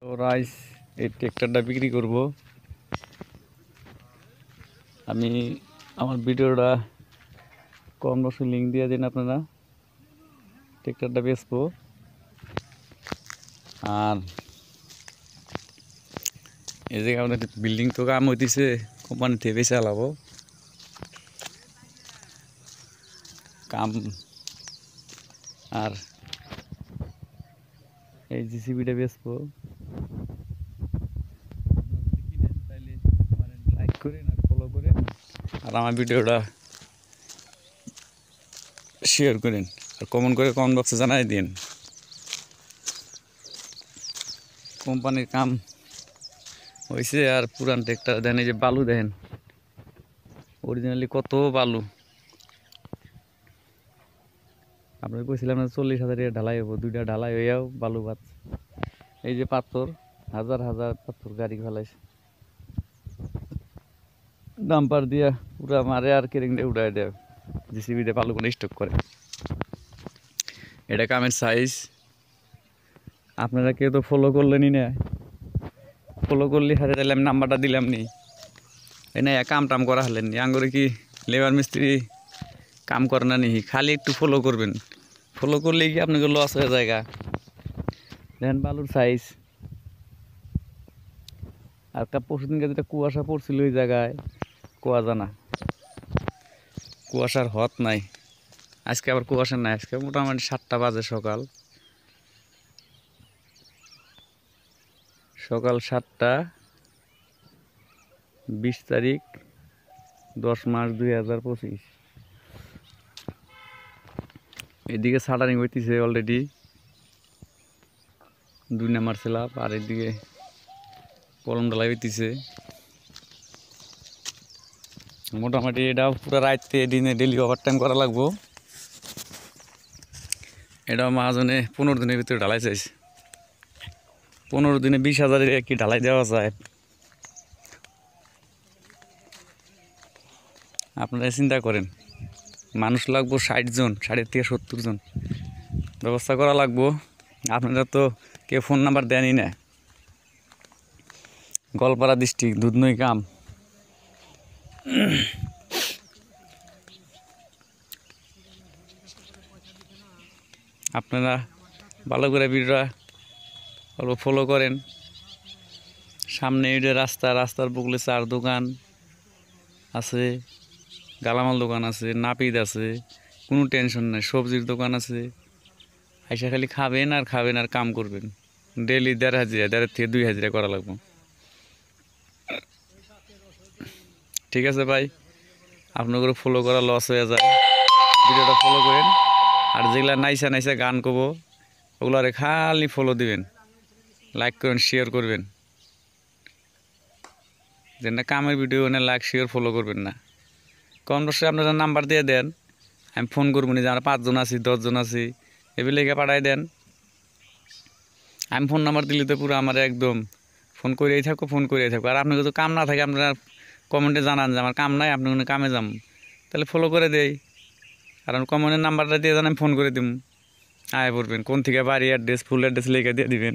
তো রাইস এই ট্রেক্টরটা বিক্রি করব। আমি আমার ভিডিওটা কম বসে লিঙ্ক দিয়ে দিন, আপনারা ট্রেক্টরটা বেচবো। আর এই জায়গায় আমাদের বিল্ডিং তো কাম হইতেছে, কোম্পানি থেকে বেশি চালাবো কাম। আর এই জিসিবিটা বেচবো। লাইক করেন আর ফলো করেন, আর আমার ভিডিওটা শেয়ার করেন, আর কমেন্ট করে কমেন্ট বক্সে জানাই দিন। কোম্পানির কাম হয়েছে। আর পুরান ট্রেক্টর দেন, এই যে বালু দেন, অরিজিনালি কত বালু। আপনাকে কইছিলাম না 40,000 টাকা ঢালাই হবো, 2টা ঢালাই হইয়াও বালু বাদ। এই যে পাথর, হাজার হাজার পাথর গাড়ি ফেলাইছে, ডাম্পার দিয়া পুরা মারে আর কেরিং দিয়ে উঠাই দেয়, জিসিবি দিয়ে বালু কোনো স্টক করে। এটা কামের সাইজ। আপনারা কেউ তো ফলো করলেনই না, ফলো করলে হাতে তাহলে আমি নাম্বারটা দিলাম নি, এই না কাম টাম করা হলেন নি। আঙ্গুরে কি লেবার মিস্ত্রি কাম করে না নি? খালি একটু ফলো করবেন, ফলো করলে কি আপনাকে লস হয়ে জায়গা। দেখেন বালুর সাইজ। আর একটা পরশুদিনকে যেটা কুয়াশা পড়ছিল ওই জায়গায়, কুয়াশা না, কুয়াশার হত নাই। আজকে আবার কুয়াশা নাই, আজকে মোটামুটি 7টা বাজে, সকাল 7টা, 20 তারিখ 10 মাস 2025। এদিকে শাটারিং হইতেছে অলরেডি, 2 নাম্বার স্ল্যাব। আর এদিকে কলম ঢালাই হইতেছে। মোটামুটি এটা পুরো রাইতে দিনে ডেলি ওভারটাইম করা লাগবো। এটা মহাজনে 15 দিনের ভিতরে ঢালাই চাইছে। 15 দিনে 20,000 কি ঢালাই দেওয়া যায়? আপনারা চিন্তা করেন, মানুষ লাগবো 60 জন, 60 থেকে 70 জন ব্যবস্থা করা লাগবো। আপনারা তো কেউ ফোন নাম্বার দেনই না। গোয়ালপাড়া ডিস্ট্রিক্ট, দুধনই কাম। আপনারা ভালো করে ভিডিওটা অল্প ফলো করেন। সামনে এটা রাস্তা, রাস্তার বগলে 4 দোকান আছে, গালামাল দোকান আছে, নাপিত আছে, কোনো টেনশন নাই। সবজির দোকান আছে। আইসা খালি খাবেন আর খাবেন আর কাম করবেন। ডেলি 1.5 হাজিরা, 1.5 থেকে 2 হাজিরা করা লাগবে। ঠিক আছে ভাই, আপনাদের ফলো করা লস হয়ে যায়, ভিডিওটা ফলো করেন। আর যেগুলা নাইসা নাইসা গান কব, ওগুলো আরে খালি ফলো দিবেন, লাইক করেন, শেয়ার করবেন। যেন না কামের ভিডিও না লাইক শেয়ার ফলো করবেন না। কমেন্ট বক্সে আপনারা নাম্বার দিয়ে দেন, আমি ফোন করবো না যে আমরা 5 জন আছি, 10 জন আছি, এগুলিকে পাঠাই দেন। আমি ফোন নাম্বার দিলে তো পুরো আমার একদম ফোন করেই থাকো, ফোন করেই থাকো। আর আপনাকে তো কাম না থাকে, আপনারা কমেন্টে জানান যে আমার কাম নাই, আপনি কামে যাম, তাহলে ফলো করে দেই। কারণ কমেন্টের নাম্বারটা দিয়ে জান, আমি ফোন করে দিব, আয় পড়বেন। কোন থেকে বাড়ি, অ্যাড্রেস, ফুল অ্যাড্রেস লিখে দিয়ে দিবেন।